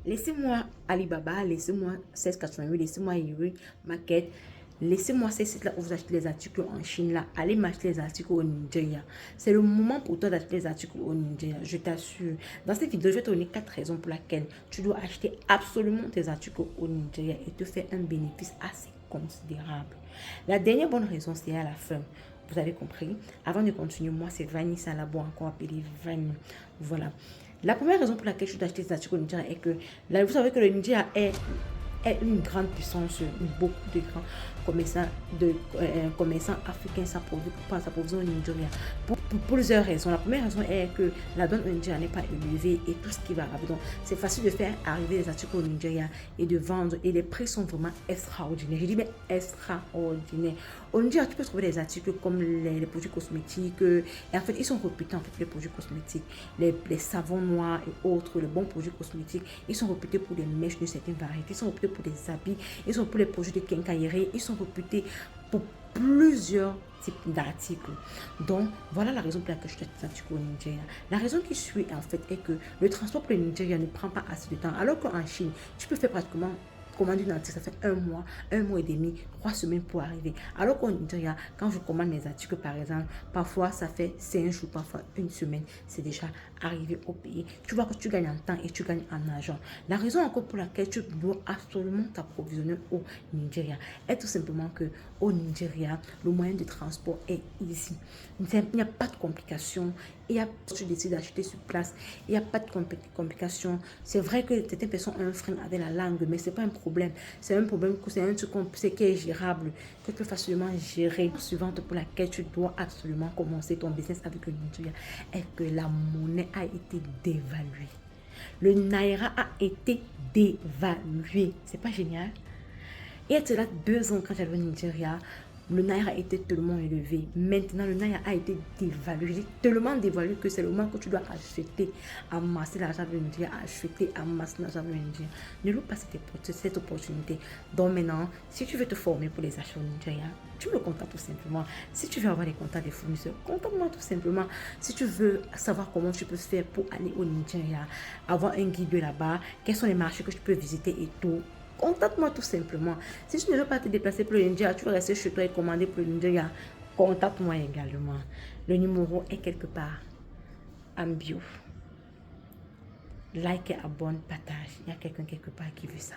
Laissez-moi Alibaba, laissez-moi 1688, laissez-moi Yuri Market. Laissez-moi ces sites-là où vous achetez les articles en Chine là. Allez m'acheter les articles au Nigeria. C'est le moment pour toi d'acheter les articles au Nigeria. Je t'assure. Dans cette vidéo, je vais te donner 4 raisons pour lesquelles tu dois acheter absolument tes articles au Nigeria et te faire un bénéfice assez considérable. La dernière bonne raison, c'est à la fin. Vous avez compris? Avant de continuer, moi, c'est Vanessa Labo, encore appelé Vanny. Voilà. La première raison pour laquelle je dois acheter des articles au Nigeria est que là, vous savez que le Nigeria est une grande puissance, beaucoup de grands commerçants africains s'approvissionnent au Nigeria. Pour plusieurs raisons. La première raison est que la donne au Nigeria n'est pas élevée et tout ce qui va arriver. Donc, c'est facile de faire arriver les articles au Nigeria et de vendre. Et les prix sont vraiment extraordinaires. Je dis bien extraordinaires. Au Nigeria, tu peux trouver des articles comme les produits cosmétiques. Et en fait, ils sont réputés, en fait, les produits cosmétiques. Les savons noirs et autres, les bons produits cosmétiques. Ils sont réputés pour les mèches de certaines variétés. Ils sont réputés pour les habits. Ils sont pour les produits de quincaillerie. Ils sont réputés pour plusieurs types d'articles. Donc, voilà la raison pour laquelle je suis articles au Nigeria. La raison qui suit, en fait, est que le transport pour le Nigeria ne prend pas assez de temps. Alors qu'en Chine, tu peux faire pratiquement commande une article, ça fait un mois et demi, 3 semaines pour arriver. Alors qu'au Nigeria, quand je commande mes articles, par exemple, parfois ça fait 5 jours, parfois une semaine, c'est déjà arrivé au pays. Tu vois que tu gagnes en temps et tu gagnes en argent. La raison encore pour laquelle tu dois absolument t'approvisionner au Nigeria est tout simplement que au Nigeria, le moyen de transport est ici. Il n'y a pas de complications. Tu décides d'acheter sur place, il n'y a pas de complications. C'est vrai que certaines personnes ont un frein avec la langue, mais ce n'est pas un problème. C'est un problème, c'est un truc qui est gérable, que tu peux facilement gérer. La suivante pour laquelle tu dois absolument commencer ton business avec le Nigeria est que la monnaie a été dévaluée. Le Naira a été dévalué. C'est pas génial? Il y a cela 2 ans quand j'allais au Nigeria, le Naira était tellement élevé. Maintenant, le Naira a été dévalué. Tellement dévalué que c'est le moment que tu dois acheter, amasser l'argent de Nigeria, acheter, amasser l'argent de Nigeria. Ne loupe pas cette opportunité. Donc maintenant, si tu veux te former pour les achats au Nigeria, tu me contactes tout simplement. Si tu veux avoir les contacts des fournisseurs, contacte-moi tout simplement. Si tu veux savoir comment tu peux faire pour aller au Nigeria, avoir un guide de là-bas, quels sont les marchés que tu peux visiter et tout, contacte-moi tout simplement. Si tu ne veux pas te déplacer pour le Nigeria, tu veux rester chez toi et commander pour le Nigeria, contacte-moi également. Le numéro est quelque part en bio. Like, abonne, partage. Il y a quelqu'un quelque part qui veut ça.